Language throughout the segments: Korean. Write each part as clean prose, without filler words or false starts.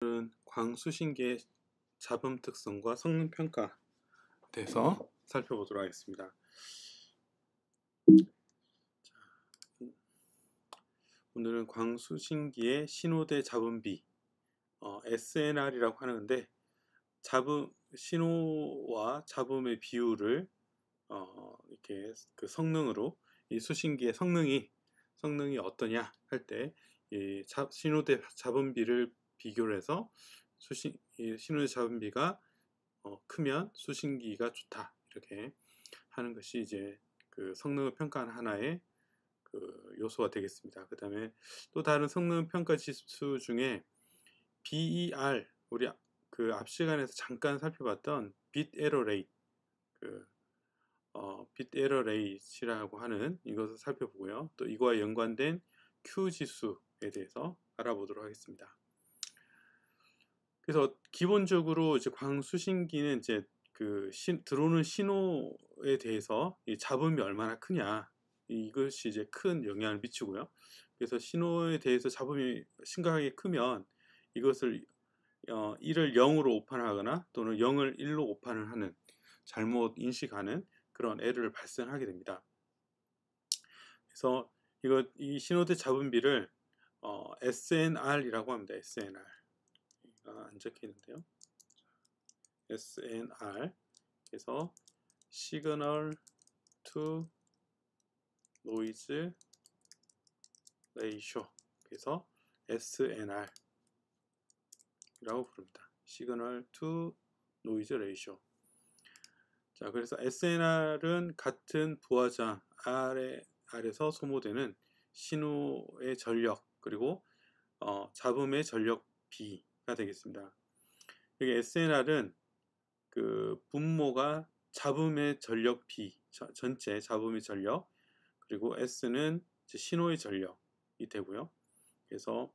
오늘은 광수신기의 잡음 특성과 성능 평가 대해서 살펴보도록 하겠습니다. 오늘은 광수신기의 신호대 잡음비 SNR이라고 하는데, 신호와 잡음의 비율을 이렇게 그 성능으로, 이 수신기의 성능이 어떠냐 할 때 이 신호대 잡음비를 비교를 해서 이 신호대 잡음비가 크면 수신기가 좋다, 이렇게 하는 것이 이제 그 성능을 평가하는 하나의 그 요소가 되겠습니다. 그 다음에 또 다른 성능 평가 지수 중에 BER, 우리 그 앞 시간에서 잠깐 살펴봤던 빗 에러 레이트, 빗 에러 레이트라고 하는 이것을 살펴보고요. 또 이거와 연관된 Q 지수에 대해서 알아보도록 하겠습니다. 그래서 기본적으로 이제 광수신기는 이제 들어오는 신호에 대해서 이 잡음이 얼마나 크냐, 이것이 이제 큰 영향을 미치고요. 그래서 신호에 대해서 잡음이 심각하게 크면 이것을 1을 0으로 오판하거나 또는 0을 1로 오판을 하는, 잘못 인식하는 그런 에러를 발생하게 됩니다. 그래서 이 신호대 잡음비를 SNR이라고 합니다. SNR. 안 적혀 있는데요. SNR. 그래서 Signal to Noise Ratio. 그래서 SNR 라고 부릅니다. Signal to Noise Ratio. 자, 그래서 SNR은 같은 부하장 R에서 소모되는 신호의 전력, 그리고 잡음의 전력 B가 되겠습니다. 여기 SNR은 그 분모가 잡음의 전력 B, 전체 잡음의 전력, 그리고 S는 이제 신호의 전력이 되고요. 그래서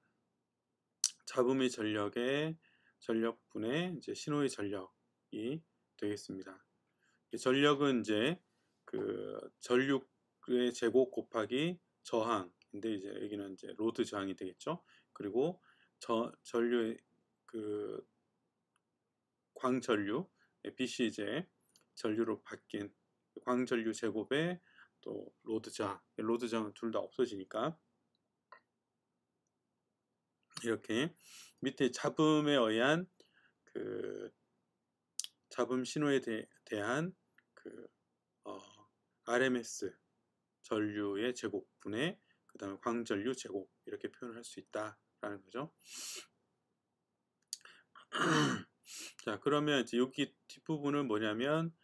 잡음의 전력의 전력분의 이제 신호의 전력이 되겠습니다. 전력은 이제 그 전류의 제곱 곱하기 저항인데, 이제 여기는 이제 로드 저항이 되겠죠. 그리고 전류의 그 광전류, 빛이 이제 전류로 바뀐 광전류 제곱에 또 로드 저항은 둘 다 없어지니까, 이렇게 밑에 잡음에 의한 그 잡음 신호에 대한 그 RMS 전류의 제곱분의 그 다음에 광전류 제곱, 이렇게 표현할 수 있다라는 거죠. 자, 그러면 이제 여기 뒷부분은 뭐냐면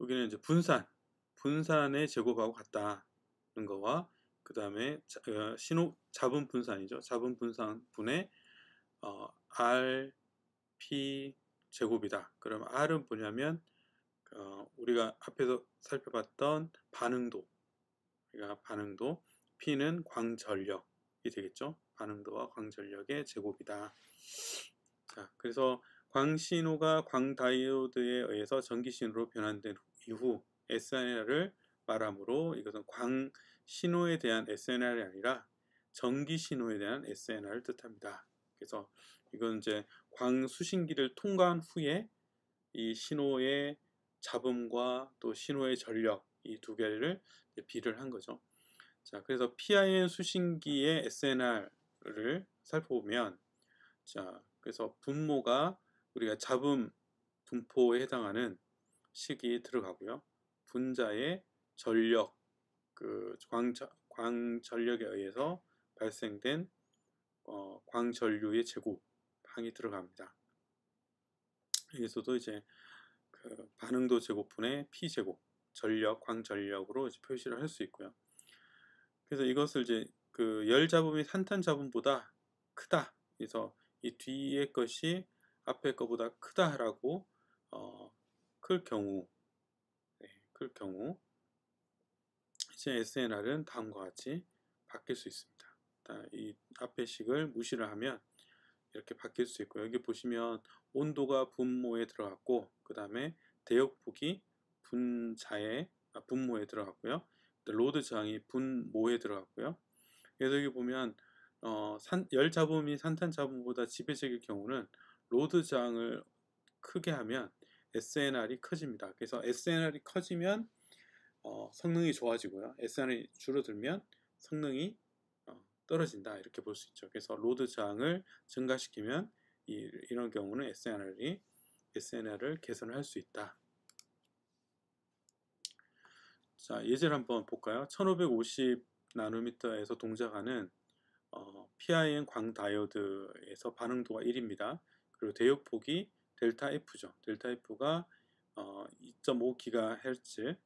여기는 이제 분산의 제곱하고 같다는 거와, 그 다음에 잡음 분산이죠. 잡음 분산분의 RP 제곱이다. 그럼 R은 뭐냐면 우리가 앞에서 살펴봤던 반응도, P는 광전력이 되겠죠. 반응도와 광전력의 제곱이다. 자, 그래서 광신호가 광다이오드에 의해서 전기신호로 변환된 이후 SNR을 말하므로, 이것은 광신호에 대한 SNR이 아니라 전기신호에 대한 SNR을 뜻합니다. 그래서 이건 이제 광수신기를 통과한 후에 이 신호의 잡음과 또 신호의 전력, 이 두 개를 비를 한 거죠. 자, 그래서 PIN 수신기의 SNR을 살펴보면, 자, 그래서 분모가 우리가 잡음 분포에 해당하는 식이 들어가고요. 분자의 전력, 그 광전력에 의해서 발생된 광전류의 제곱항이 들어갑니다. 여기서도 이제 그 반응도 제곱분의 P 제곱, 광전력으로 이제 표시를 할 수 있고요. 그래서 이것을 이제 그 열 잡음이 산탄 잡음보다 크다, 그래서 이 뒤의 것이 앞에 것보다 크다라고 클 경우, 이제 SNR은 다음과 같이 바뀔 수 있습니다. 이 앞의 식을 무시를 하면 이렇게 바뀔 수 있고, 여기 보시면 온도가 분모에 들어갔고, 그 다음에 대역폭이 분모에 들어갔고요. 로드 저항이 분모에 들어갔고요. 그래서 여기 보면 열 잡음이 산탄 잡음보다 지배적일 경우는 로드 저항을 크게 하면 SNR이 커집니다. 그래서 SNR이 커지면 성능이 좋아지고요. SNR이 줄어들면 성능이 떨어진다, 이렇게 볼 수 있죠. 그래서 로드 저항을 증가시키면 이런 경우는 SNR을 개선할 수 있다. 자, 예제를 한번 볼까요? 1550 나노미터에서 동작하는 PIN 광 다이오드에서 반응도가 1입니다. 그리고 대역폭이 델타 F죠. 델타 F가 2.5GHz,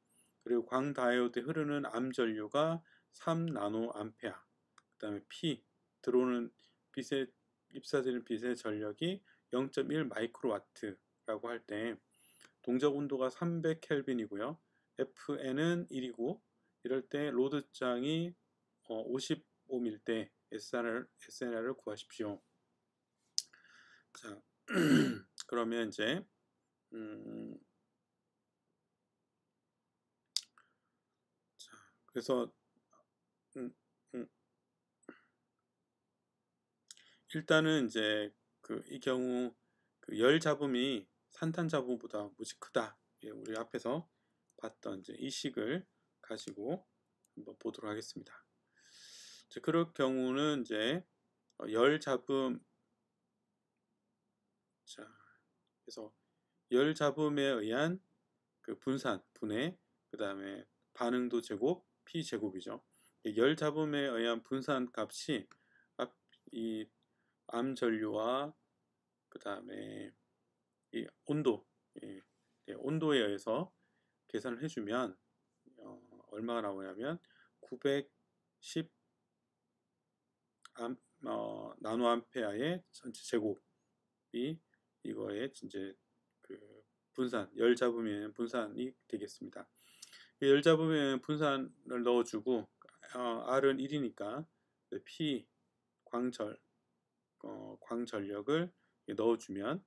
그리고 광 다이오드에 흐르는 암 전류가 3 나노 암페아, 그 다음에 P 들어오는 빛에 입사되는 빛의 전력이 0.1 마이크로와트라고 할 때 동작 온도가 300 켈빈이고요. FN은 1이고, 이럴 때 로드 저항이 55밀 때 SNR을 구하십시오. 자, 그러면 이제 자, 그래서 일단은 이제 이 경우 열 잡음이 산탄 잡음보다 무지 크다. 예, 우리 앞에서 봤던 이제 이 식을 가지고 한번 보도록 하겠습니다. 이제 그럴 경우는 이제 열 잡음, 자, 그래서 열 잡음에 의한 분해, 그 다음에 반응도 제곱, P 제곱이죠. 열 잡음에 의한 분산 값이 이 암 전류와 그 다음에 이 온도, 온도에 의해서 계산을 해주면 얼마가 나오냐면 910 나노 암페아의 전체 제곱이 이거에 이제 열 잡으면 분산이 되겠습니다. 열 잡으면 분산을 넣어주고 R은 1이니까 P 광전력을 넣어주면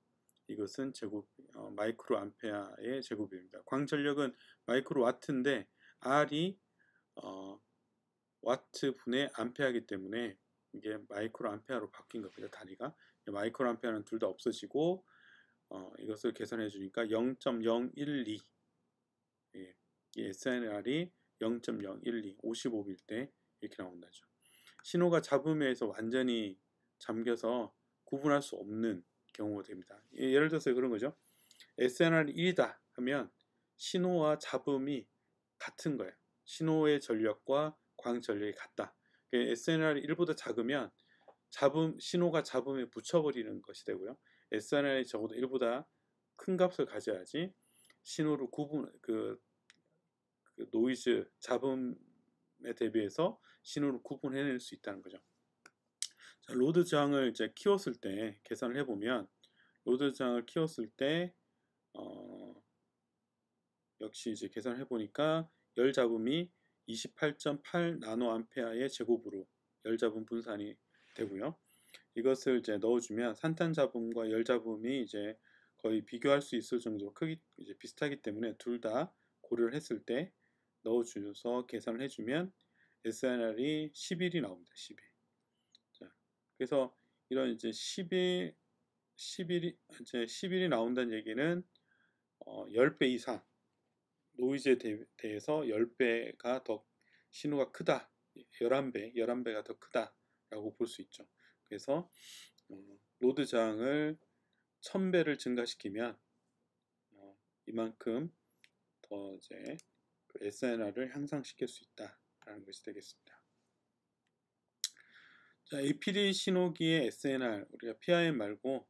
이것은 제곱 마이크로 암페아의 제곱입니다. 광전력은 마이크로 와트인데 R이 와트 분의 암페아이기 때문에 이게 마이크로 암페아로 바뀐 겁니다. 단위가 마이크로 암페아는 둘 다 없어지고 이것을 계산해 주니까 0.012, 예, 이 SNR이 0.012 55밀 때 이렇게 나온다죠. 신호가 잡음에서 완전히 잠겨서 구분할 수 없는 경우가 됩니다. 예를 들어서 그런 거죠. SNR이 1이다 하면 신호와 잡음이 같은 거예요. 신호의 전력과 광 전력이 같다. SNR이 1보다 작으면 신호가 잡음에 붙여버리는 것이 되고요. SNR이 적어도 1보다 큰 값을 가져야지 신호를 노이즈, 잡음에 대비해서 신호를 구분해낼 수 있다는 거죠. 자, 로드 저항을 이제 키웠을 때 계산을 해보면, 로드 저항을 키웠을 때 역시 이제 계산을 해보니까 열 잡음이 28.8 나노 암페아의 제곱으로 열 잡음 분산이 되고요. 이것을 이제 넣어주면 산탄 잡음과 열 잡음이 이제 거의 비교할 수 있을 정도로 크기 이제 비슷하기 때문에 둘 다 고려를 했을 때 넣어주셔서 계산을 해주면 SNR이 11이 나옵니다. 11. 자, 그래서 이런 이제 11이 나온다는 얘기는 10배 이상 노이즈에 대해서 10배가 더 신호가 크다. 11배가 더 크다라고 볼 수 있죠. 그래서 로드 저항을 1000배를 증가시키면 이만큼 더 이제 SNR을 향상시킬 수 있다라는 것이 되겠습니다. 자, APD 신호기의 SNR, 우리가 PIN 말고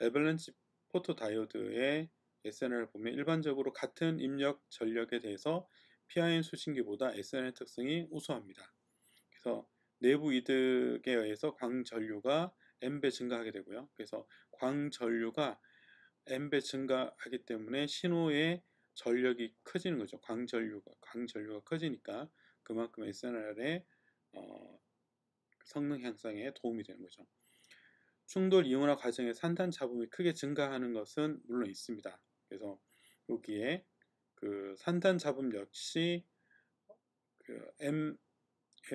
애벌런치 포토 다이오드의 SNR을 보면 일반적으로 같은 입력 전력에 대해서 PIN 수신기보다 SNR 특성이 우수합니다. 그래서 내부 이득에 의해서 광전류가 N배 증가하게 되고요. 그래서 광전류가 N배 증가하기 때문에 신호의 전력이 커지는 거죠. 광전류가 커지니까 그만큼 SNR의 성능 향상에 도움이 되는 거죠. 충돌 이온화 과정에 산탄 잡음이 크게 증가하는 것은 물론 있습니다. 그래서 여기에 산탄 잡음 역시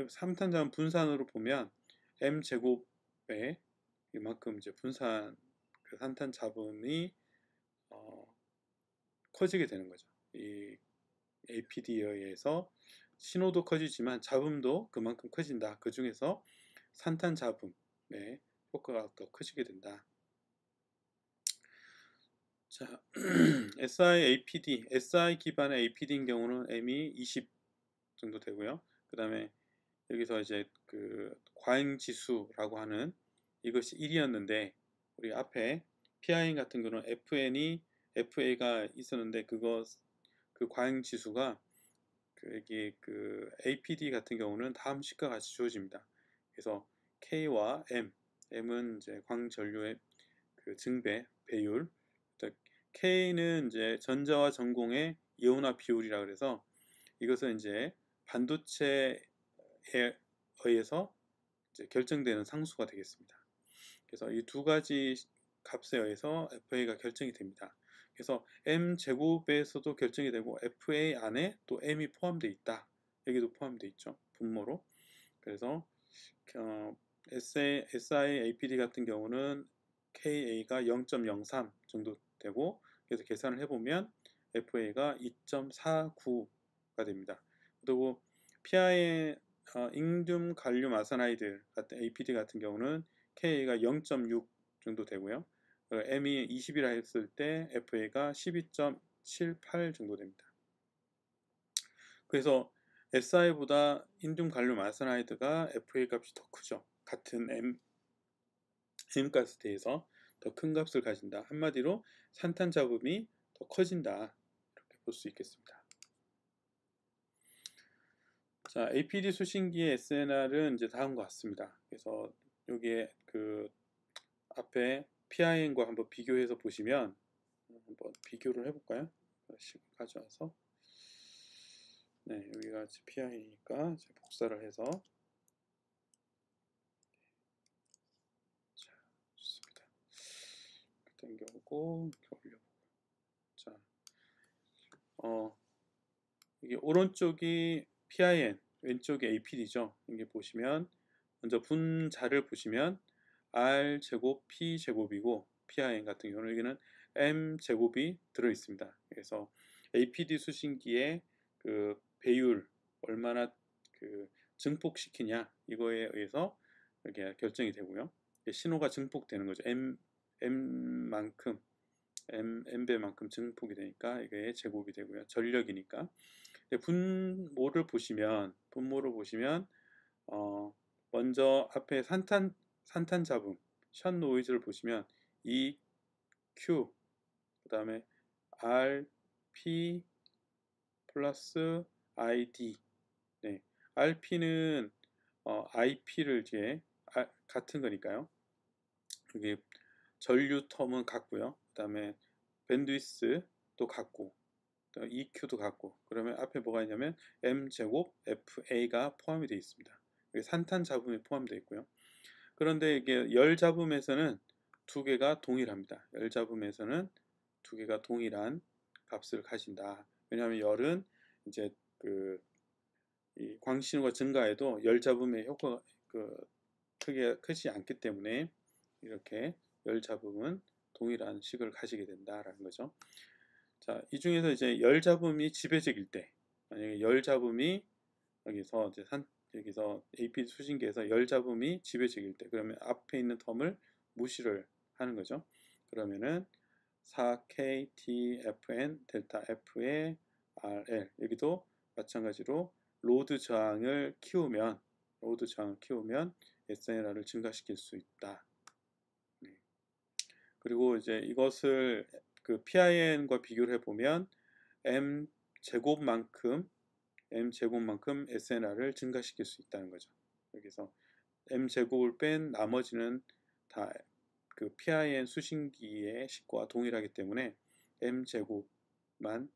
산탄 잡음 분산으로 보면 m 제곱에 이만큼 이제 분산 그 산탄 잡음이 커지게 되는 거죠. 이 APD에 의해서 신호도 커지지만 잡음도 그만큼 커진다. 그 중에서 산탄 잡음의 효과가 더 커지게 된다. 자, SI 기반의 APD인 경우는 M이 20 정도 되고요. 그 다음에 여기서 이제 그 과잉 지수라고 하는 이것이 1이었는데 우리 앞에 PIN 같은 경우는 FA가 있었는데 그 과잉 지수가 여기 그 APD 같은 경우는 다음 식과 같이 주어집니다. 그래서 K와 M은 이제 광전류의 그 증배 배율, K는 이제 전자와 전공의 이온화 비율이라 그래서 이것은 이제 반도체에 의해서 이제 결정되는 상수가 되겠습니다. 그래서 이 두 가지 값에 의해서 FA가 결정이 됩니다. 그래서 M 제곱에서도 결정이 되고 FA 안에 또 M이 포함되어 있다. 여기도 포함되어 있죠. 분모로. 그래서 SI-APD 같은 경우는 KA가 0.03 정도 되고 그래서 계산을 해보면 FA가 2.49가 됩니다. 그리고 PIN 잉듐 갈륨 아사나이드 같은 APD 같은 경우는 KA가 0.6 정도 되고요. M이 20이라 했을 때 FA가 12.78 정도 됩니다. 그래서 SI보다 잉듐 갈륨 아사나이드가 FA 값이 더 크죠. 같은 M가스대에서 더 큰 값을 가진다. 한마디로 산탄 잡음이 더 커진다. 이렇게 볼 수 있겠습니다. 자, APD 수신기의 SNR은 이제 다음과 같습니다. 그래서 여기에 그 앞에 PIN과 한번 비교해서 보시면 한번 비교를 해볼까요? 가져와서 네, 여기가 PI니까 복사를 해서 자, 좋습니다. 당겨오고 이렇게 올려보고 자, 이게 오른쪽이 PIN, 왼쪽이 APD죠. 이게 보시면 먼저 분자를 보시면 R 제곱 P 제곱이고 PIN 같은 경우는 여기는 M 제곱이 들어 있습니다. 그래서 APD 수신기의 그 배율 얼마나 그 증폭시키냐 이거에 의해서 이렇게 결정이 되고요. 신호가 증폭되는 거죠. M배만큼 증폭이 되니까 이게 제곱이 되고요. 전력이니까. 분모를 보시면 먼저 앞에 산탄 잡음 션 노이즈를 보시면 EQ 그 다음에 RP 플러스 ID 네, RP는 IP를 이제 같은 거니까요. 여기 전류 텀은 같고요. 그 다음에 밴드위스도 같고 EQ도 같고 그러면 앞에 뭐가 있냐면 M제곱 FA가 포함이 되어 있습니다. 산탄 잡음이 포함되어 있고요. 그런데 이게 열 잡음에서는 두 개가 동일합니다. 열 잡음에서는 두 개가 동일한 값을 가진다. 왜냐하면 열은 이제 이 광신호가 증가해도 열 잡음의 효과가 크게 크지 않기 때문에 이렇게 열 잡음은 동일한 식을 가지게 된다라는 거죠. 자, 이 중에서 이제 열 잡음이 지배적일 때, 만약에 열 잡음이 여기서 APD 수신기에서 열 잡음이 지배적일 때, 그러면 앞에 있는 텀을 무시를 하는 거죠. 그러면은 4KTFN 델타 F의 RL 여기도 마찬가지로 로드 저항을 키우면 SNR을 증가시킬 수 있다. 네. 그리고 이제 이것을 그 PIN과 비교를 해보면 M 제곱만큼 SNR을 증가시킬 수 있다는 거죠. 여기서 M 제곱을 뺀 나머지는 다 그 PIN 수신기의 식과 동일하기 때문에 M 제곱만큼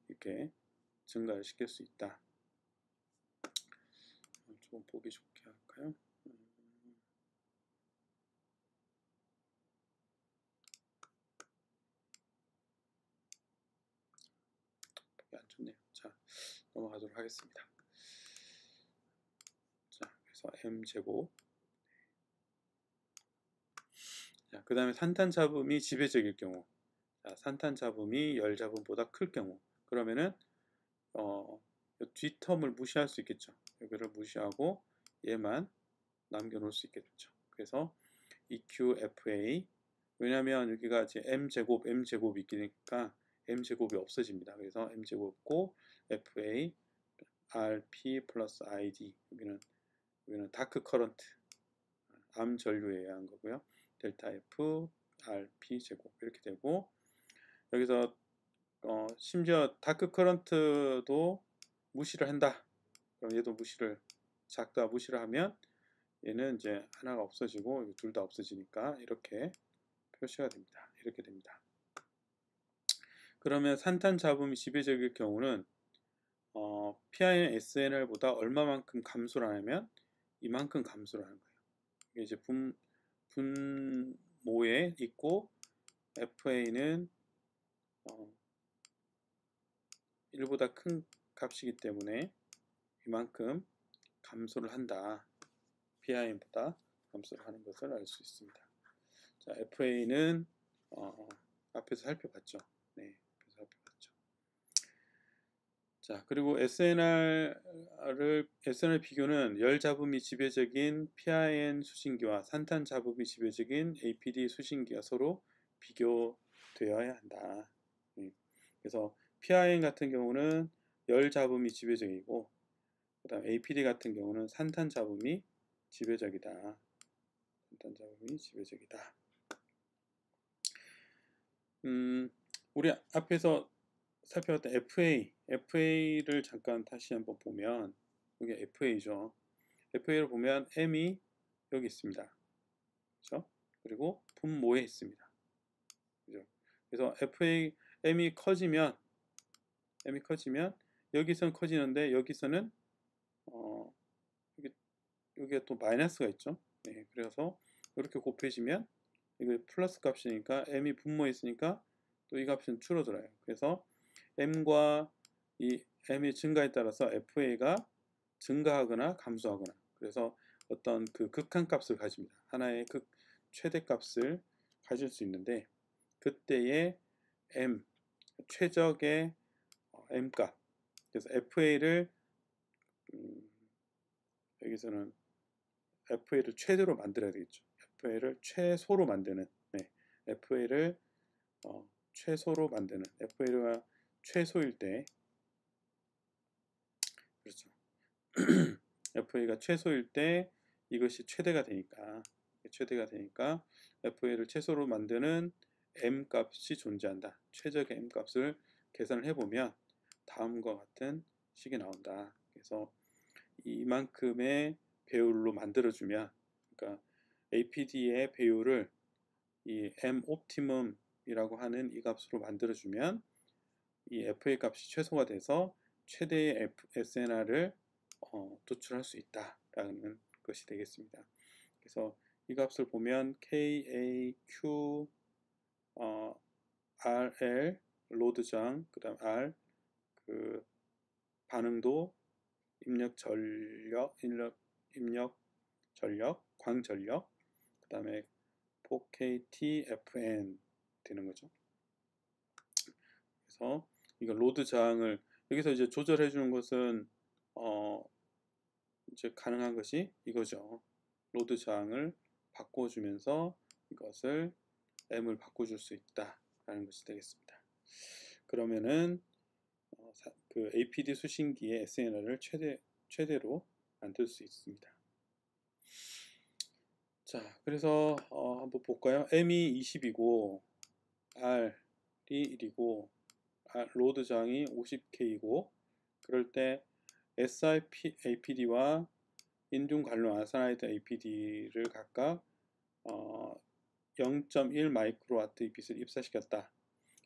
이렇게 증가를 시킬 수 있다. 좀 보기 좋게 할까요? 보기 안 좋네요. 자, 넘어가도록 하겠습니다. 자, 그래서 M 제곱 그 다음에 산탄 잡음이 지배적일 경우, 자, 산탄 잡음이 열 잡음보다 클 경우, 그러면은 뒷텀을 무시할 수 있겠죠. 여기를 무시하고 얘만 남겨놓을 수 있겠죠. 그래서 EQFA, 왜냐하면 여기가 이제 m제곱이 있으니까 m제곱이 없어집니다. 그래서 m제곱 없고 FA RP 플러스 ID, 여기는 다크 커런트, 암 전류에 의한 거고요. 델타 F RP 제곱 이렇게 되고, 여기서 심지어 다크 커런트도 무시를 한다. 그럼 얘도 작다 무시를 하면 얘는 이제 하나가 없어지고 둘 다 없어지니까 이렇게 표시가 됩니다. 이렇게 됩니다. 그러면 산탄 잡음이 지배적일 경우는 PIN SNR보다 얼마만큼 감소를 하냐면 이만큼 감소를 하는 거예요. 이게 이제 분모에 있고 FA는 1보다 큰 값이기 때문에 이만큼 감소를 한다. PIN보다 감소를 하는 것을 알 수 있습니다. 자, FA는 앞에서 살펴봤죠. 네, 앞에서 살펴봤죠. 자, 그리고 SNR 비교는 열 잡음이 지배적인 PIN 수신기와 산탄 잡음이 지배적인 APD 수신기가 서로 비교되어야 한다. 그래서 PIN 같은 경우는 열 잡음이 지배적이고, 그 다음 APD 같은 경우는 산탄 잡음이 지배적이다. 산탄 잡음이 지배적이다. 우리 앞에서 살펴봤던 FA를 잠깐 다시 한번 보면, 여기 FA죠. FA를 보면 M이 여기 있습니다. 그렇죠? 그리고 분모에 있습니다. 그죠? 그래서 M이 커지면 여기서는 커지는데 여기서는 여기에 또 마이너스가 있죠. 네, 그래서 이렇게 곱해지면 이거 플러스 값이니까 M이 분모에 있으니까 또 이 값은 줄어들어요. 그래서 M과 이 M의 증가에 따라서 FA가 증가하거나 감소하거나, 그래서 어떤 그 극한값을 가집니다. 하나의 최대값을 가질 수 있는데, 그때의 M, 최적의 M값, 그래서 FA를 여기서는 FA를 최대로 만들어야 되겠죠. FA를 최소로 만드는, FA를 최소로 만드는, FA가 최소일 때, 그렇죠. FA가 최소일 때 이것이 최대가 되니까 FA를 최소로 만드는 M 값이 존재한다. 최적의 M 값을 계산을 해보면 다음과 같은 식이 나온다. 그래서 이만큼의 배율로 만들어주면, 그러니까 APD의 배율을 이 M 옵티멈이라고 하는 이 값으로 만들어주면 이 FA 값이 최소가 돼서 최대의 SNR을 도출할 수 있다라는 것이 되겠습니다. 그래서 이 값을 보면 KAQ RL 로드 저항, 그 다음 R 그 반응도, 입력 전력, 광전력, 그 다음에 4KTFN 되는 거죠. 그래서 이거 로드 저항을 여기서 이제 조절해 주는 것은 이제 가능한 것이 이거죠. 로드 저항을 바꿔주면서 이것을 M을 바꿔줄 수 있다라는 것이 되겠습니다. 그러면은 그 APD 수신기의 SNR을 최대로 만들 수 있습니다. 자, 그래서 한번 볼까요? M이 20이고 R이 1이고 로드 저항이 50K이고, 그럴 때 SIP APD와 인중 관로 아사나이드 APD를 각각 0.1 마이크로와트의 빛을 입사시켰다.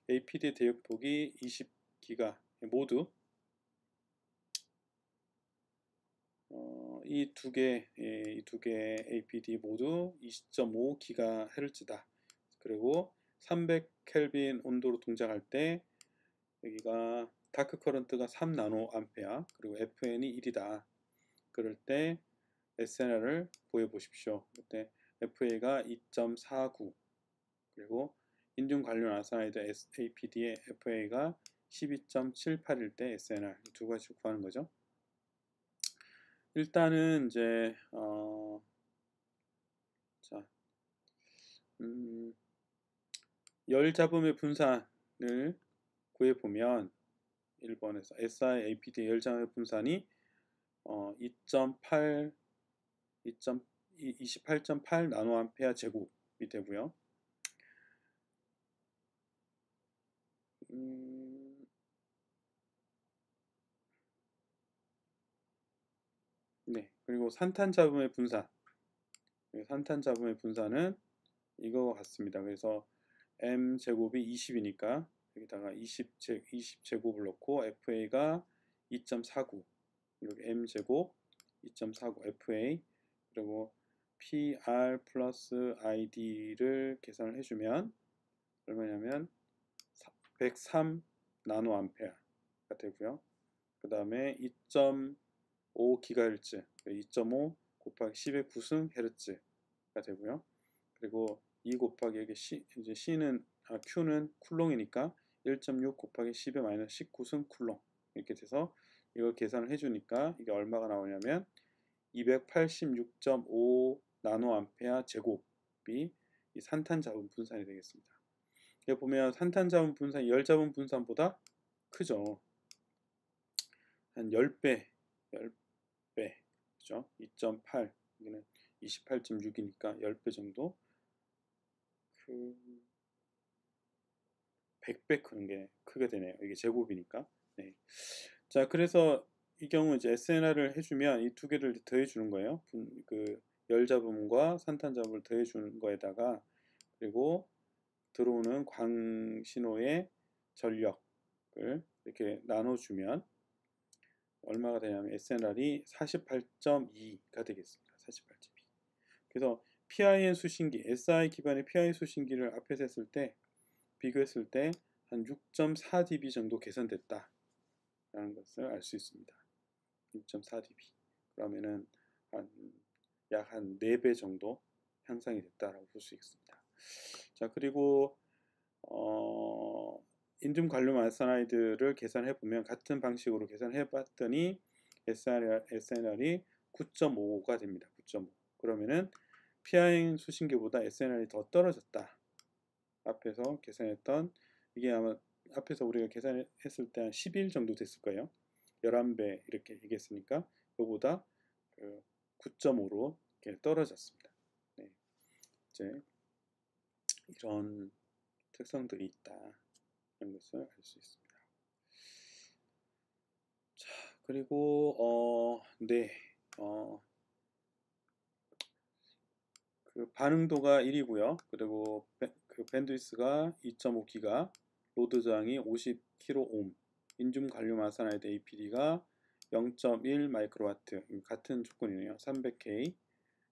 APD 대역폭이 20기가, 모두 이 두 개 APD 모두 20.5GHz다. 그리고 300켈빈 온도로 동작할 때 여기가 다크 커런트가 3나노암페어, 그리고 FN이 1이다. 그럴 때 SNR을 보여 보십시오. 그때 FA가 2.49, 그리고 인중 관련 아사이드 APD의 FA가 12.78일 때 SNR 이 두 가지 구하는 거죠. 일단은 이제 자, 열 잡음의 분산을 구해 보면 1번에서 SI APD 열 잡음의 분산이 2.8 28.8 나노암페어 제곱이 되고요. 네, 그리고 산탄 잡음의 분산. 산탄 잡음의 분산은 이거 같습니다. 그래서 m 제곱이 20이니까 여기다가 20제곱을 넣고 FA가 2.49, 여기 m 제곱 2.49 FA, 그리고 PR 플러스 ID를 계산을 해주면 얼마냐면 103 나노암페어가 되고요. 그 다음에 2.5 기가헤르츠, 2.5 곱하기 10의 9승 헤르츠가 되고요. 그리고 2 곱하기 여기 이제 Q는 쿨롱이니까 1.6 곱하기 10의 마이너스 19승 쿨롱 이렇게 돼서 이걸 계산을 해주니까 이게 얼마가 나오냐면 286.5 나노암페어 제곱이 이 산탄자분 분산이 되겠습니다. 여기 보면 산탄자분 분산이 열자분 분산보다 크죠. 한 10배, 10배, 그죠? 2.8, 여기는 28.6이니까 10배 정도. 100배 크게 되네요. 이게 제곱이니까. 네. 자, 그래서 이 경우 이제 SNR을 해주면 이 두 개를 더해주는 거예요. 그 열잡음과 산탄잡음을 더해주는 거에다가 그리고 들어오는 광신호의 전력을 이렇게 나눠주면 얼마가 되냐면 SNR이 48.2가 되겠습니다. 48.2. 그래서 PIN 수신기, SI 기반의 PIN 수신기를 앞에서 했을 때 비교했을 때 한 6.4dB 정도 개선됐다 라는 것을 알 수 있습니다. 6.4dB 그러면은 약 한 4배 정도 향상이 됐다라고 볼 수 있습니다. 자, 그리고 인중 관륨 알사나이드를 계산해 보면 같은 방식으로 계산해 봤더니 SNR이 9.5가 됩니다. 9.5. 그러면은 PIN 수신기보다 SNR이 더 떨어졌다. 앞에서 계산했던 이게 아마 앞에서 우리가 계산했을 때 한 11 정도 됐을 거예요. 11배 이렇게 얘기했으니까 그거보다 9.5로 이렇게 떨어졌습니다. 네. 이제 이런 특성들이 있다. 이런 것을 알 수 있습니다. 자, 그리고 네. 그 반응도가 1이고요. 그리고 그 밴드위스가 2.5기가, 로드 저항이 50kΩ, 인중 관륨 아사나이드 APD가 0.1 마이크로와트, 같은 조건이네요. 300K.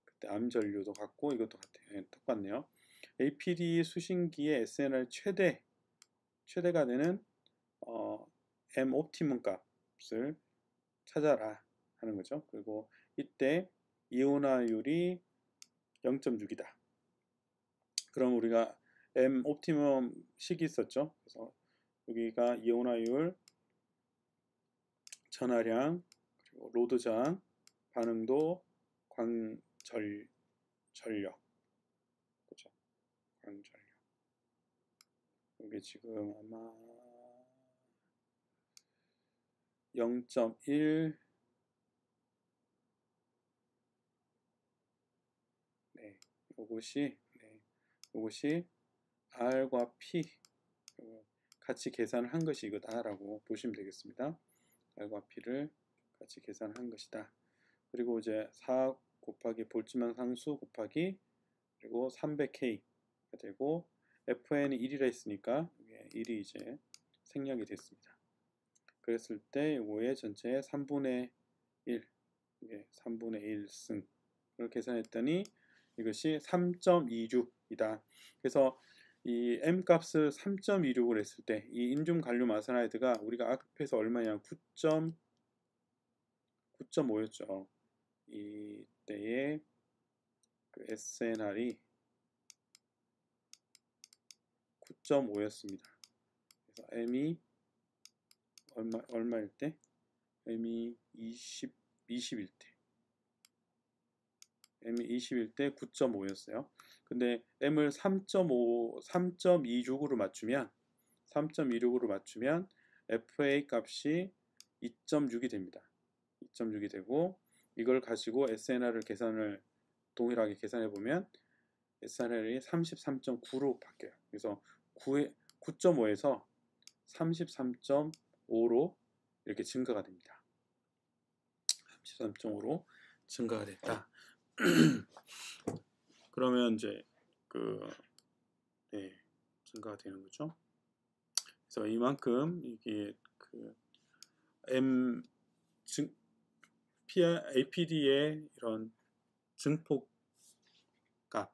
그때 암 전류도 같고 이것도 같아요. 네, 똑같네요. APD 수신기의 SNR 최대가 되는 M 옵티멈 값을 찾아라 하는 거죠. 그리고 이때 이온화율이 0.6이다. 그럼 우리가 M 옵티멈 식이 있었죠. 그래서 여기가 이온화율, 전하량, 그리고 로드 저항, 반응도, 전력, 그죠? 광전력. 이게 지금 아마 0.1, 네, 이것이 R과 P 같이 계산을 한 것이 이거다라고 보시면 되겠습니다. R과 P를 같이 계산한 것이다. 그리고 이제 4 곱하기 볼트만 상수 곱하기 그리고 300K가 되고 FN이 1이라 했으니까 1이 이제 생략이 됐습니다. 그랬을 때 이거의 전체의 3분의 1, 이게 3분의 1승을 계산했더니 이것이 3.26이다. 그래서 이 M 값을 3.26을 했을 때 이 인중 관륨 아사나이드가 우리가 앞에서 얼마냐 9.5였죠. 이때의 그 SNR이 9.5였습니다. 그래서 m이 얼마일 때? m이 20일 때. m이 20일 때 9.5였어요. 근데 m을 3.26으로 맞추면 FA 값이 2.6이 됩니다. 2.6이 되고 이걸 가지고 SNR을 동일하게 계산해 보면 SNR이 33.9로 바뀌어요. 그래서 9.5에서 33.5로 이렇게 증가가 됩니다. 33.5로 증가가 됐다. 그러면 이제 증가가 되는 거죠. 그래서 이만큼 이게 APD의 이런 증폭 값,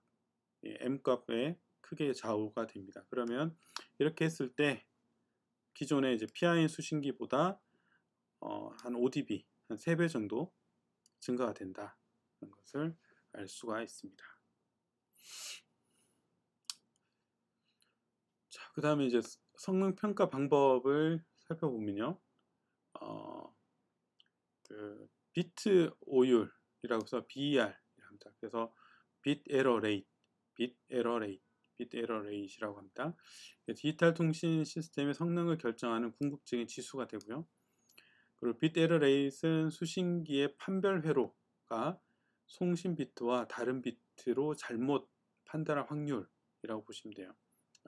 M 값에 크게 좌우가 됩니다. 그러면 이렇게 했을 때 기존의 이제 PIN 수신기보다 한 5dB, 한 3배 정도 증가가 된다는 것을 알 수가 있습니다. 자, 그 다음에 이제 성능 평가 방법을 살펴보면요. 비트 오율이라고 해서 BER 합니다. 그래서 bit error rate이라고 합니다. 디지털 통신 시스템의 성능을 결정하는 궁극적인 지수가 되고요. 그리고 bit error rate은 수신기의 판별 회로가 송신 비트와 다른 비트로 잘못 판단할 확률이라고 보시면 돼요.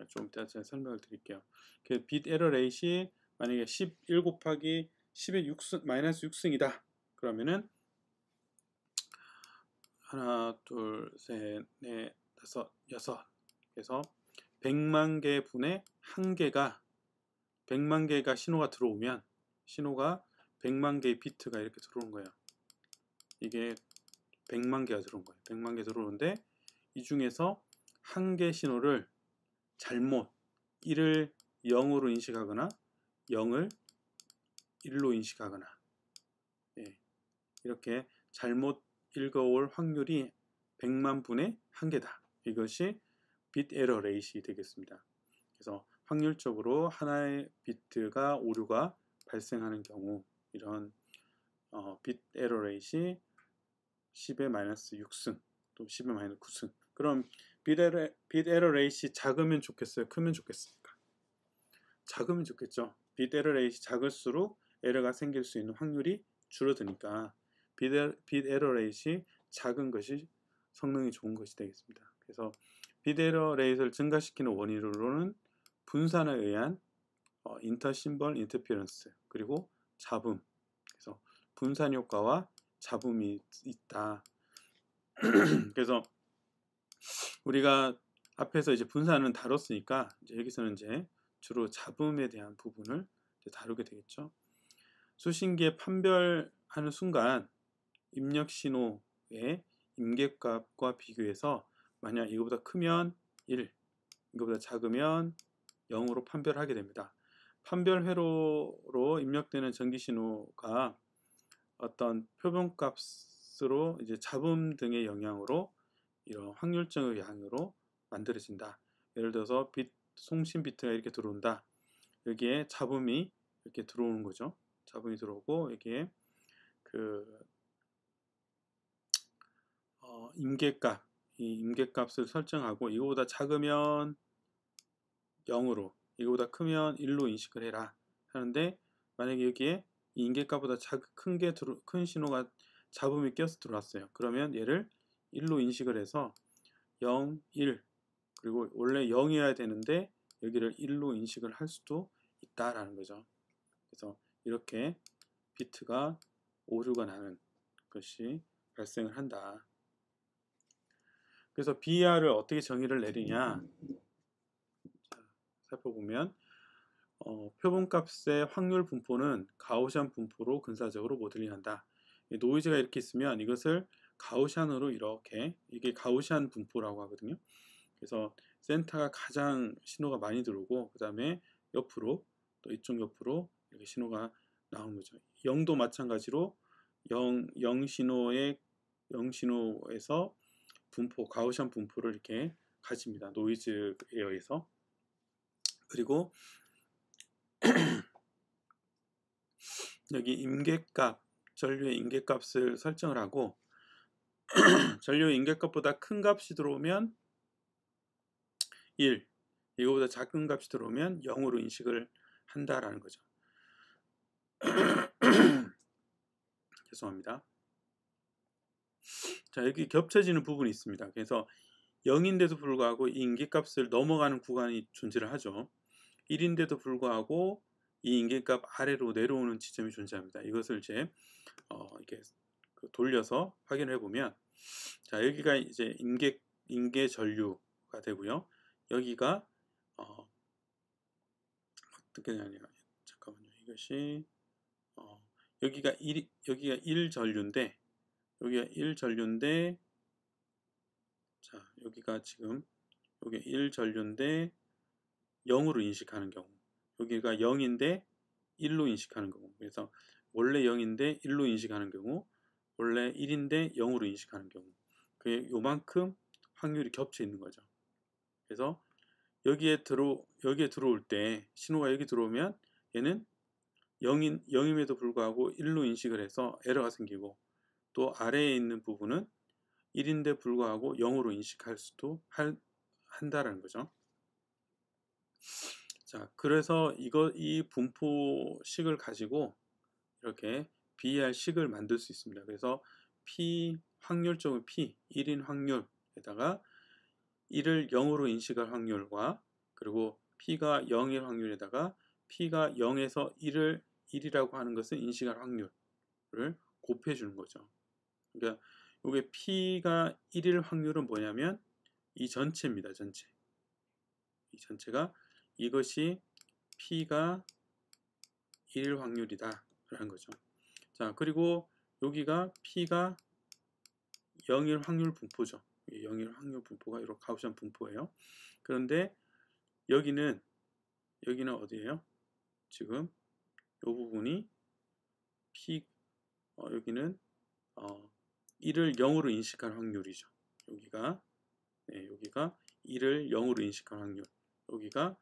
좀 이따 제가 설명을 드릴게요. bit error rate이 만약에 11 곱하기 10의 마이너스 6승이다. 그러면은 하나, 둘, 셋, 넷, 다섯, 여섯. 그래서 100만 개 분의 한 개가 100만 개가 신호가 들어오면 신호가 100만 개의 비트가 이렇게 들어오는 거예요. 이게 100만 개가 들어온 거예요. 100만 개 들어오는데 이 중에서 한 개 신호를 잘못 1을 0으로 인식하거나 0을 1로 인식하거나 이렇게 잘못 읽어올 확률이 100만 분의 한 개다. 이것이 bit error rate이 되겠습니다. 그래서 확률적으로 하나의 비트가 오류가 발생하는 경우 이런 bit error rate이 10의 마이너스 6승 또 10의 마이너스 9승. 그럼 bit error rate이 작으면 좋겠어요? 크면 좋겠습니까? 작으면 좋겠죠. bit error rate이 작을수록 에러가 생길 수 있는 확률이 줄어드니까 bit error rate이 작은 것이 성능이 좋은 것이 되겠습니다. 그래서 bit error rate를 증가시키는 원인으로는 분산에 의한 인터심벌 인터피런스 그리고 잡음. 그래서 분산 효과와 잡음이 있다. 그래서 우리가 앞에서 이제 분산은 다뤘으니까 이제 여기서는 이제 주로 잡음에 대한 부분을 이제 다루게 되겠죠. 수신기에 판별하는 순간 입력 신호의 임계값과 비교해서 만약 이거보다 크면 1, 이거보다 작으면 0으로 판별하게 됩니다. 판별 회로로 입력되는 전기 신호가 어떤 표본값으로 이제 잡음 등의 영향으로 이런 확률적인 영향으로 만들어진다. 예를 들어서 송신 비트가 이렇게 들어온다. 여기에 잡음이 이렇게 들어오는 거죠. 잡음이 들어오고 여기에 이 임계값을 설정하고 이거보다 작으면 0으로, 이거보다 크면 1로 인식을 해라 하는데 만약에 여기에 이 임계값보다 큰 신호가 잡음이 껴서 들어왔어요. 그러면 얘를 1로 인식을 해서 0, 1 그리고 원래 0이어야 되는데 여기를 1로 인식을 할 수도 있다라는 거죠. 그래서 이렇게 비트가 오류가 나는 것이 발생을 한다. 그래서 BER을 어떻게 정의를 내리냐 살펴보면 표본값의 확률 분포는 가우시안 분포로 근사적으로 모델링한다. 노이즈가 이렇게 있으면 이것을 가우시안으로 이게 가우시안 분포라고 하거든요. 그래서 센터가 가장 신호가 많이 들어오고 그 다음에 옆으로 또 이쪽 옆으로 이렇게 신호가 나오는 거죠. 0도 마찬가지로 0신호에서 가우시안 분포를 이렇게 가집니다. 노이즈에 의해서. 그리고 여기 임계값, 전류의 임계값을 설정을 하고 전류의 임계값보다 큰 값이 들어오면 1, 이거보다 작은 값이 들어오면 0으로 인식을 한다라는 거죠. 죄송합니다. 자, 여기 겹쳐지는 부분이 있습니다. 그래서 0인데도 불구하고 이 임계값을 넘어가는 구간이 존재를 하죠. 1인데도 불구하고 이 임계값 아래로 내려오는 지점이 존재합니다. 이것을 이제 이렇게 돌려서 확인해 보면, 자, 여기가 이제 임계 전류가 되고요. 여기가 어떻게 되냐, 잠깐만요. 이것이 여기가 1 전류인데, 여기가 1 전류인데, 자, 여기가 지금 여기 1 전류인데 0으로 인식하는 경우, 여기가 0인데 1로 인식하는 경우, 그래서 원래 0인데 1로 인식하는 경우, 원래 1인데 0으로 인식하는 경우, 그게 요만큼 확률이 겹쳐 있는 거죠. 그래서 여기에 들어올 때, 신호가 여기 들어오면 얘는 0임에도 불구하고 1로 인식을 해서 에러가 생기고, 또 아래에 있는 부분은 1인데 불구하고 0으로 인식할 수도 한다라는 거죠. 자, 그래서 이 분포식을 가지고 이렇게 BER식을 만들 수 있습니다. 그래서 P 확률적인 P 1인 확률에다가 1을 0으로 인식할 확률과, 그리고 P가 0일 확률에다가 P가 0에서 1이라고 하는 것은 인식할 확률을 곱해 주는 거죠. 그러니까 이게 P가 1일 확률은 뭐냐면 이 전체입니다. 전체. 이 전체가, 이것이 P가 1일 확률이다 라는 거죠. 자, 그리고 여기가 P가 0일 확률 분포죠. 0일 확률 분포가 이렇게 가우시안 분포예요. 그런데 여기는 어디예요? 지금 이 부분이 여기는 1을 0으로 인식할 확률이죠. 여기가 1을 0으로 인식할 확률, 여기가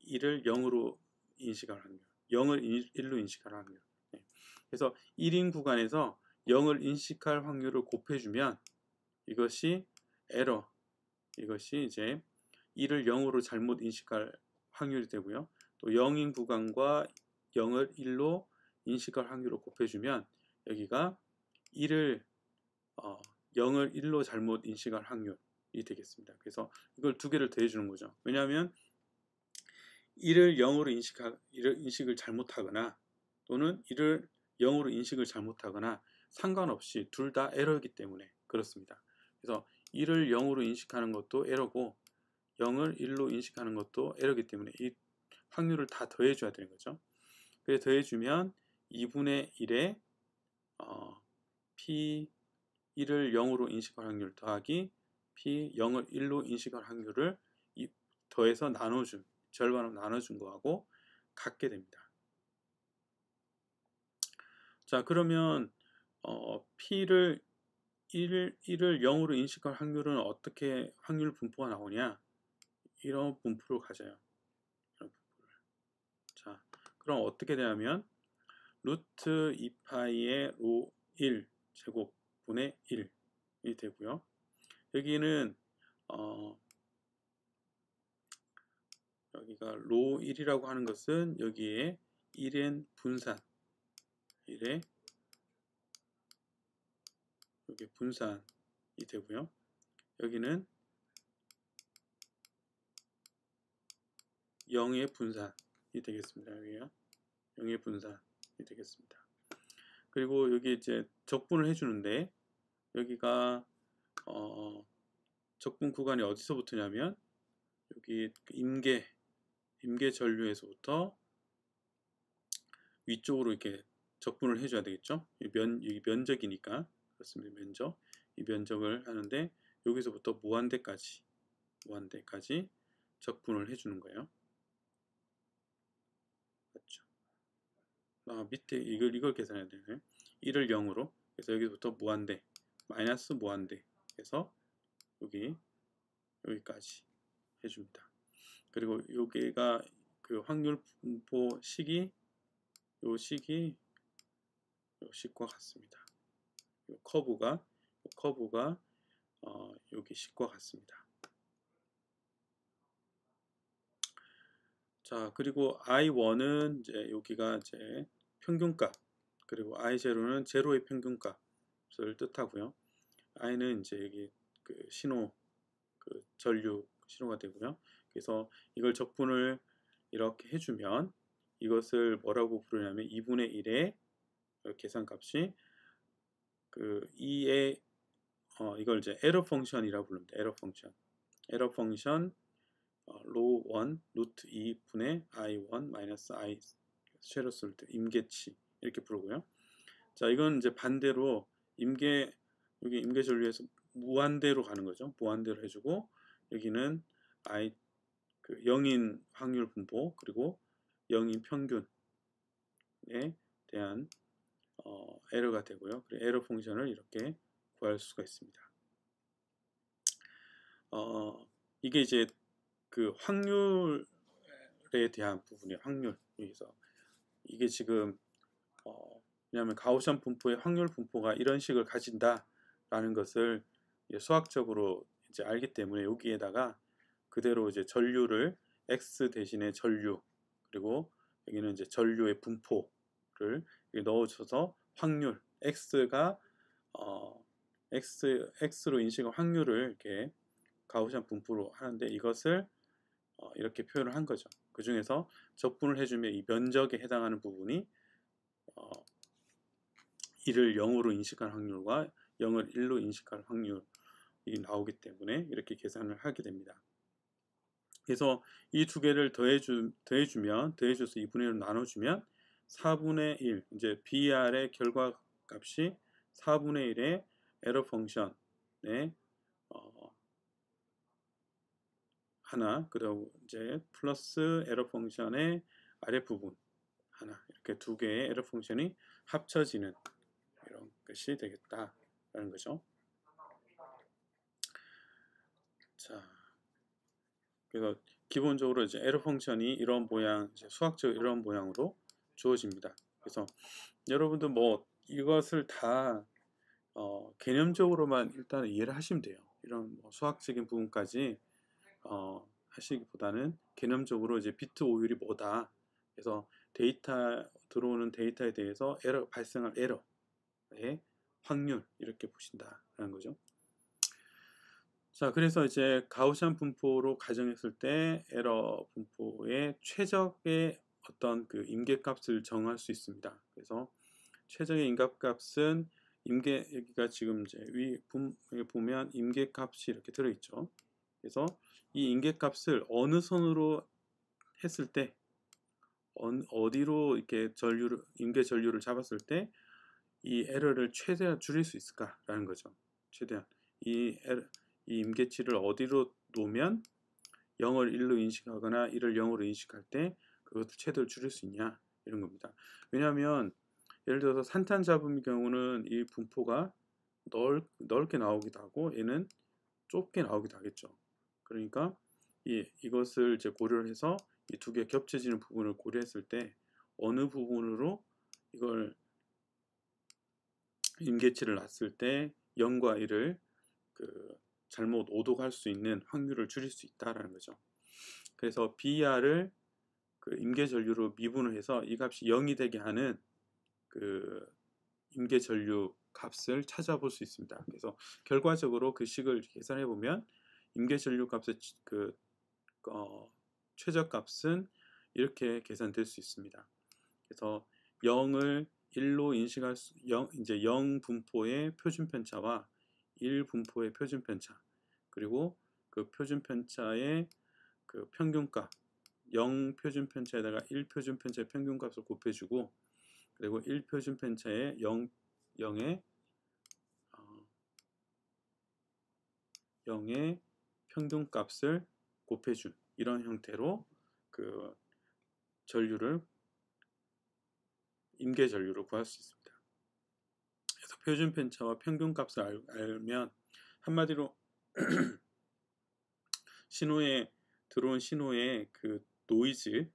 1을 0으로 인식할 확률, 0을 1로 인식할 확률. 그래서 1인 구간에서 0을 인식할 확률을 곱해주면 이것이 에러, 이것이 이제 1을 0으로 잘못 인식할 확률이 되고요. 또 0인 구간과 0을 1로 인식할 확률을 곱해주면 여기가 0을 1로 잘못 인식할 확률이 되겠습니다. 그래서 이걸 두 개를 더해주는 거죠. 왜냐하면 1을 0으로 인식을 잘못하거나, 또는 1을 0으로 인식을 잘못하거나 상관없이 둘 다 에러이기 때문에 그렇습니다. 그래서 1을 0으로 인식하는 것도 에러고 0을 1로 인식하는 것도 에러이기 때문에 이 확률을 다 더해줘야 되는 거죠. 그래서 더해주면 2분의 1에 P 1을 0으로 인식할 확률 더하기 P 0을 1로 인식할 확률을 더해서 절반으로 나눠준 거하고 같게 됩니다. 자, 그러면 P를 1을 0으로 인식할 확률은 어떻게 확률 분포가 나오냐? 이런 분포를 가져요. 이런 분포를. 자, 그럼 어떻게 되냐면 루트 2파이의 로 1 제곱분의 1이 되고요. 여기는 여기가 로 1이라고 하는 것은 여기에 1의 분산, 1의 여기 분산이 되고요. 여기는 0의 분산이 되겠습니다. 여기요. 0의 분산이 되겠습니다. 그리고 여기 이제 적분을 해주는데, 여기가 적분 구간이 어디서부터냐면 여기 임계 전류에서부터 위쪽으로 이렇게 적분을 해줘야 되겠죠. 여기 면적이니까 그렇습니다. 면적, 이 면적을 하는데 여기서부터 무한대까지 적분을 해주는 거예요. 맞죠? 밑에 이걸 계산해야 되네. 1을 0으로, 그래서 여기서부터 무한대, 마이너스 무한대 해서 여기까지 해줍니다. 그리고 여기가 그 확률 분포 식이 요 식과 같습니다. 요 커브가 여기 식과 같습니다. 자, 그리고 I1은 이제 여기가 이제 평균값, 그리고 I0는 제로의 평균값을 뜻하고요. I는 이제 여기 그 신호, 그 전류 신호가 되고요. 그래서 이걸 적분을 이렇게 해주면 이것을 뭐라고 부르냐면 2분의 1의 계산값이 그 2의 이걸 이제 에러 펑션이라고 부릅니다. 에러 펑션 로 1 루트 2분의 I1 마이너스 I 쉐로 솔트 임계치 이렇게 부르고요. 자, 이건 이제 반대로 여기 임계 전류에서 무한대로 가는 거죠. 무한대로 해주고 여기는 그 0인 확률 분포 그리고 0인 평균에 대한 에러가 되고요. 그리고 에러 펑션을 이렇게 구할 수가 있습니다. 이게 이제 그 확률에 대한 부분이에요. 확률 여기서 이게 지금 왜냐하면 가우시안 분포의 확률 분포가 이런 식을 가진다라는 것을 수학적으로 이제 알기 때문에 여기에다가 그대로 이제 전류를 x 대신에 전류 그리고 여기는 이제 전류의 분포를 넣어줘서 확률 x가 x로 인식한 확률을 이렇게 가우시안 분포로 하는데 이것을 이렇게 표현을 한 거죠. 그 중에서 적분을 해주면 이 면적에 해당하는 부분이 1을 0으로 인식할 확률과 0을 1로 인식할 확률이 나오기 때문에 이렇게 계산을 하게 됩니다. 그래서 이 두 개를 더해줘서 2분의 1로 나눠주면 4분의 1 이제 BR의 결과값이 4분의 1의 에러 펑션의 하나 그리고 이제 플러스 에러 펑션의 아랫부분 하나 이렇게 두 개의 에러 펑션이 합쳐지는 이런 것이 되겠다라는 거죠. 자, 그래서 기본적으로 이제 에러 펑션이 이런 모양, 이제 수학적 이런 모양으로 주어집니다. 그래서 여러분들 뭐 이것을 다 개념적으로만 일단 이해를 하시면 돼요. 이런 뭐 수학적인 부분까지 하시기보다는 개념적으로 이제 비트 오율이 뭐다. 그래서 들어오는 데이터에 대해서 발생할 에러의 확률 이렇게 보신다라는 거죠. 자, 그래서 이제 가우시안 분포로 가정했을 때 에러 분포의 최적의 어떤 그 임계값을 정할 수 있습니다. 그래서 최적의 임계값은 여기가 지금 이제 보면 임계값이 이렇게 들어있죠. 그래서 이 임계값을 어느 선으로 했을 때 어디로 이렇게 임계 전류를 잡았을 때 이 에러를 최대한 줄일 수 있을까라는 거죠. 최대한 이 임계치를 어디로 놓으면 0을 1로 인식하거나 1을 0으로 인식할 때 그것을 최대로 줄일 수 있냐 이런 겁니다. 왜냐하면 예를 들어서 산탄자금의 경우는 이 분포가 넓게 나오기도 하고 얘는 좁게 나오기도 하겠죠. 그러니까 이것을 이제 고려를 해서 이 두 개 겹쳐지는 부분을 고려했을 때 어느 부분으로 이걸 임계치를 놨을 때 0과 1을 잘못 오독할 수 있는 확률을 줄일 수 있다라는 거죠. 그래서 BR을 임계 전류로 미분을 해서 이 값이 0이 되게 하는 임계 전류 값을 찾아볼 수 있습니다. 그래서 결과적으로 그 식을 계산해 보면 임계 전류 값의 최저값은 이렇게 계산될 수 있습니다. 그래서 0을 1로 인식할 이제 0 분포의 표준 편차와 1 분포의 표준 편차 그리고 그 표준 편차의 그 평균값 0 표준 편차에다가 1 표준 편차의 평균값을 곱해주고 그리고 1 표준 편차에 0의 평균값을 곱해준 이런 형태로 그 임계 전류를 구할 수 있습니다. 그래서 표준 편차와 평균값을 알면 한마디로 들어온 신호의 그 노이즈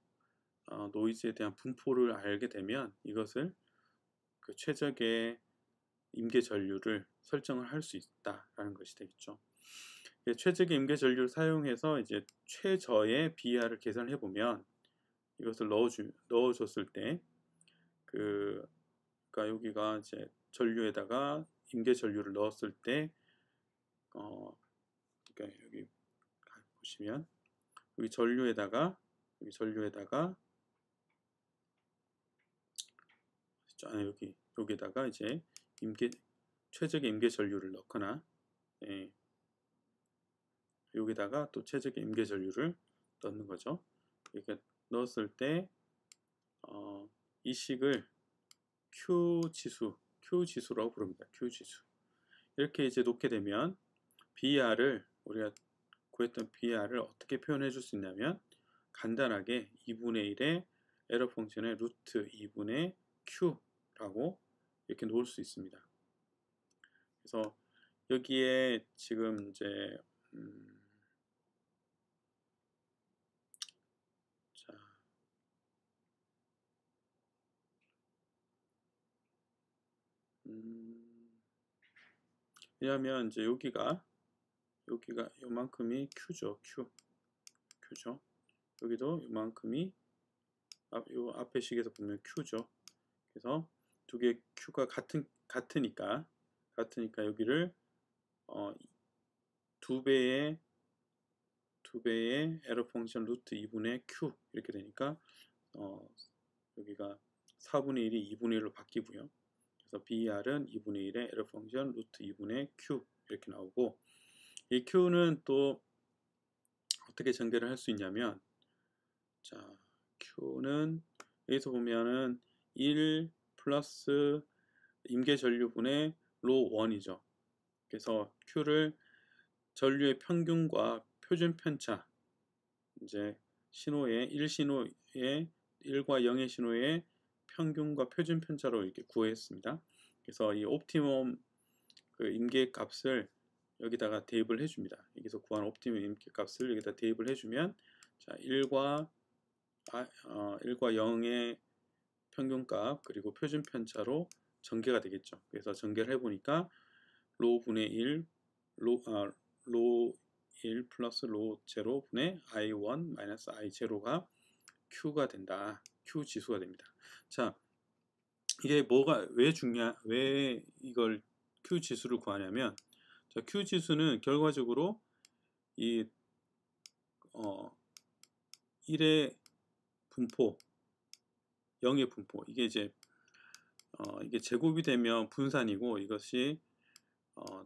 노이즈에 대한 분포를 알게 되면 이것을 그 최적의 임계 전류를 설정을 할 수 있다라는 것이 되겠죠. 최적의 임계 전류를 사용해서 이제 최저의 BR을 계산해 보면 이것을 넣어줬을 때 그러니까 여기가 이제 전류에다가 임계 전류를 넣었을 때 그러니까 여기 보시면 여기 전류에다가 여기다가 이제 최적의 임계 전류를 넣거나 여기다가 또 최적의 임계 전류를 넣는 거죠. 이렇게 넣었을 때 이 식을 Q 지수라고 부릅니다. Q 지수. 이렇게 이제 놓게 되면 BR을 우리가 구했던 BR을 어떻게 표현해 줄 수 있냐면 간단하게 2분의 1의 에러 펑션의 루트 2분의 Q라고 이렇게 놓을 수 있습니다. 그래서 여기에 지금 이제 왜냐하면 이제 여기가 요만큼이 Q죠. Q죠. 여기도 요만큼이 요 앞에 식에서 보면 Q죠. 그래서 두 개 Q가 같으니까 여기를 두 배의 에러 펑션 루트 2분의 Q 이렇게 되니까 여기가 4분의 1이 2분의 1로 바뀌고요. 그래서 BR은 2분의 1의 에러 펑션 루트 2분의 Q 이렇게 나오고, 이 Q는 또 어떻게 전개를 할 수 있냐면, 자, Q는 여기서 보면은 1 플러스 임계 전류분의 로 1이죠. 그래서 Q를 전류의 평균과 표준 편차, 이제 신호의 1신호의 1과 0의 신호의 평균과 표준 편차로 이렇게 구했습니다. 그래서 이 옵티멈 그 임계 값을 여기다가 대입을 해줍니다. 여기서 구한 옵티멈 임계 값을 여기다 대입을 해주면, 자, 1과 0의 평균값 그리고 표준 편차로 전개가 되겠죠. 그래서 전개를 해보니까 로 분의 1, 로 1 플러스 로 제로 분의 I1 마이너스 I0가 Q가 된다. Q 지수가 됩니다. 자, 이게 왜 이걸 Q 지수를 구하냐면, 자, Q 지수는 결과적으로 이 1의 분포, 0의 분포, 이게 이제 이게 제곱이 되면 분산이고, 이것이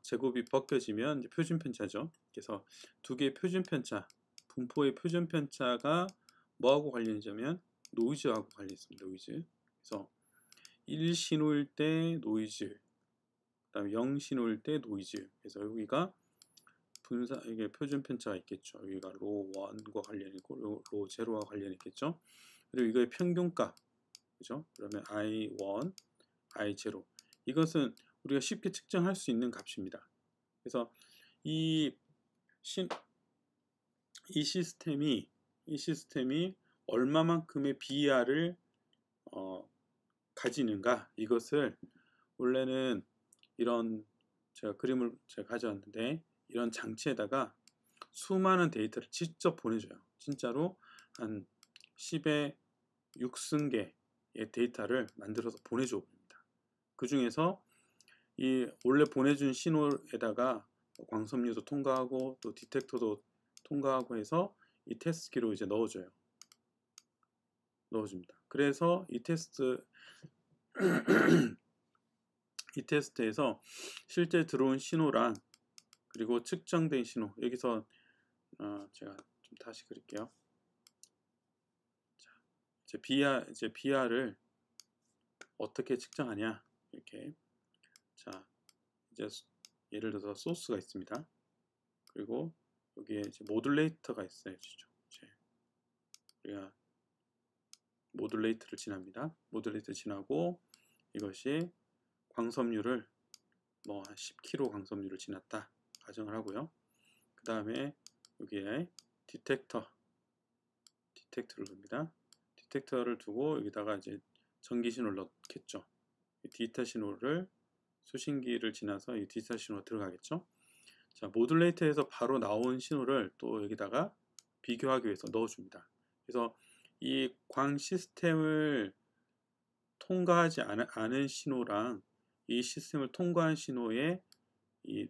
제곱이 벗겨지면 이제 표준 편차죠. 그래서 두 개의 표준 편차, 분포의 표준 편차가 뭐하고 관련이냐면 노이즈하고 관련이 있습니다. 노이즈. 그래서 1신호일 때 노이즈, 그 다음에 0신호일 때 노이즈. 그래서 여기가 이게 표준 편차가 있겠죠. 여기가 로 1과 관련이고 로 0와 관련이 있겠죠. 그리고 이거의 평균값, 그죠? 그러면 I1, I0. 이것은 우리가 쉽게 측정할 수 있는 값입니다. 그래서 이 시스템이 얼마만큼의 BR을 가지는가, 이것을 원래는 이런 그림을 제가 가져왔는데, 이런 장치에다가 수많은 데이터를 직접 보내줘요. 진짜로 한 10의 6승계의 데이터를 만들어서 보내줘 봅니다. 그 중에서 이 원래 보내준 신호에다가 광섬유도 통과하고 또 디텍터도 통과하고 해서 이 테스트기로 이제 넣어줍니다. 그래서 이 테스트에서 실제 들어온 신호랑 그리고 측정된 신호, 여기서 제가 좀 다시 그릴게요. 자, 이제 BR을 어떻게 측정하냐, 이렇게. 자, 이제 예를 들어서 소스가 있습니다. 그리고 여기에 이제 모듈레이터가 있어요. 이제 우리가 모듈레이터를 지납니다. 모듈레이터 지나고 이것이 광섬유를 뭐 한 10kg 광섬유를 지났다 가정을 하고요. 그 다음에 여기에 디텍터를 둡니다. 디텍터를 두고 여기다가 이제 전기 신호를 넣겠죠. 디지털 신호를 수신기를 지나서 이 디지털 신호가 들어가겠죠. 자, 모듈레이터에서 바로 나온 신호를 또 여기다가 비교하기 위해서 넣어줍니다. 그래서 이 광 시스템을 통과하지 않은 신호랑 이 시스템을 통과한 신호의 이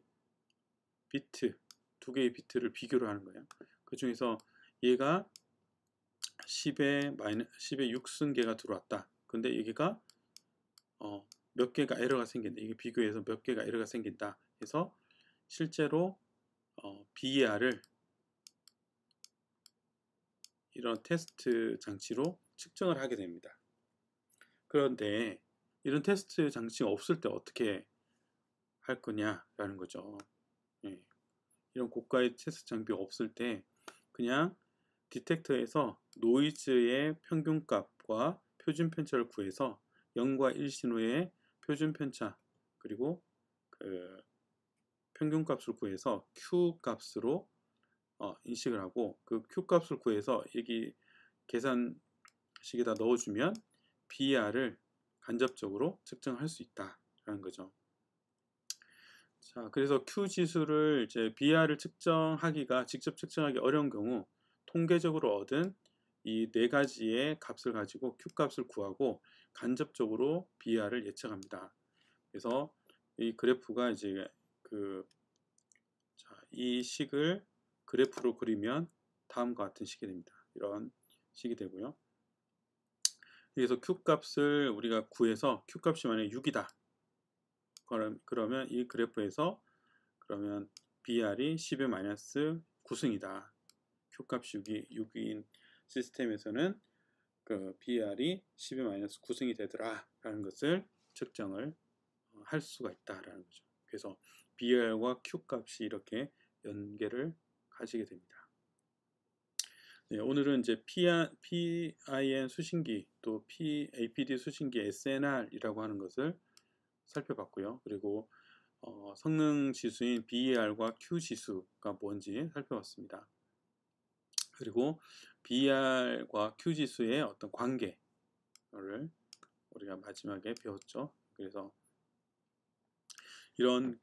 비트, 두 개의 비트를 비교를 하는 거예요. 그 중에서 얘가 10의 6승계가 들어왔다. 근데 여기가 몇 개가 에러가 생긴다. 이게 비교해서 몇 개가 에러가 생긴다. 그래서 실제로 BER을 이런 테스트 장치로 측정을 하게 됩니다. 그런데 이런 테스트 장치가 없을 때 어떻게 할 거냐라는 거죠. 예. 이런 고가의 테스트 장비가 없을 때 그냥 디텍터에서 노이즈의 평균값과 표준 편차를 구해서 0과 1 신호의 표준 편차 그리고 그 평균값을 구해서 Q 값으로 인식을 하고 그 Q 값을 구해서 여기 계산식에다 넣어주면 BER을 간접적으로 측정할 수 있다라는 거죠. 자, 그래서 Q 지수를 이제 BER을 측정하기가 직접 측정하기 어려운 경우 통계적으로 얻은 이 네 가지의 값을 가지고 Q 값을 구하고 간접적으로 BER을 예측합니다. 그래서 이 그래프가 이제 이 식을 그래프로 그리면 다음과 같은 식이 됩니다. 이런 식이 되고요. 그래서 Q 값을 우리가 구해서 Q 값이 만약에 6이다. 그러면 이 그래프에서 그러면 BER이 10의 마이너스 9승이다. Q 값이 6인 시스템에서는 그 BER이 10의 마이너스 9승이 되더라 라는 것을 측정을 할 수가 있다라는 거죠. 그래서 BER과 Q 값이 이렇게 연계를 가지게 됩니다. 네, 오늘은 이제 PIN 수신기 또 APD 수신기 SNR이라고 하는 것을 살펴봤고요. 그리고 성능 지수인 BER과 Q 지수가 뭔지 살펴봤습니다. 그리고 BER과 Q 지수의 어떤 관계를 우리가 마지막에 배웠죠. 그래서 이런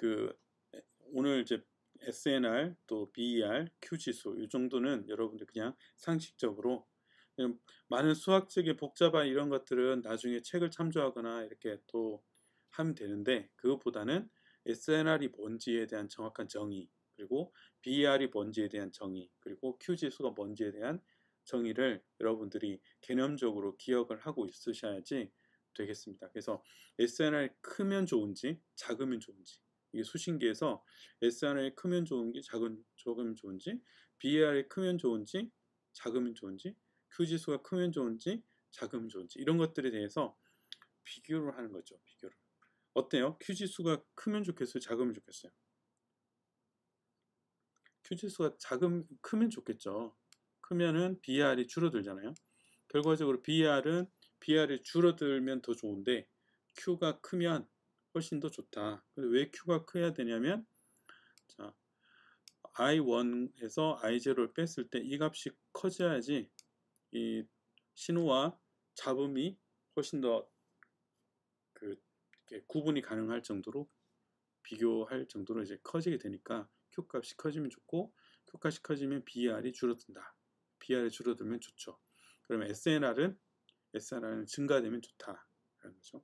오늘 이제 SNR 또 BER, Q 지수 이 정도는 여러분들 그냥 상식적으로 많은 수학적인 복잡한 이런 것들은 나중에 책을 참조하거나 이렇게 또 하면 되는데 그것보다는 SNR이 뭔지에 대한 정확한 정의 그리고 BER이 뭔지에 대한 정의 그리고 Q 지수가 뭔지에 대한 정의를 여러분들이 개념적으로 기억을 하고 있으셔야지 되겠습니다. 그래서 SNR이 크면 좋은지 작으면 좋은지 이게 수신기에서 SNR이 크면 좋은지 작으면 좋은지 BER이 크면 좋은지 작으면 좋은지 Q 지수가 크면 좋은지 작으면 좋은지 이런 것들에 대해서 비교를 하는 거죠. 비교를. 어때요? Q 지수가 크면 좋겠어요? 작으면 좋겠어요? Q 지수가 크면 좋겠죠. 크면은 BER이 줄어들잖아요. 결과적으로 BER이 줄어들면 더 좋은데 Q가 크면 훨씬 더 좋다. 근데 왜 Q가 커야 되냐면 자, I1에서 I0를 뺐을 때 이 값이 커져야지 이 신호와 잡음이 훨씬 더 이렇게 구분이 가능할 정도로 비교할 정도로 이제 커지게 되니까 Q 값이 커지면 좋고 Q 값이 커지면 BER이 줄어든다. BER이 줄어들면 좋죠. 그러면 SNR은 증가되면 좋다라는 거죠.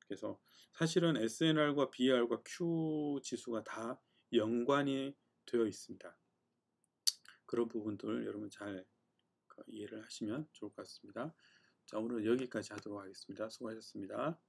그래서 사실은 SNR과 BER과 Q 지수가 다 연관이 되어 있습니다. 그런 부분들 여러분 잘 이해를 하시면 좋을 것 같습니다. 자, 오늘 여기까지 하도록 하겠습니다. 수고하셨습니다.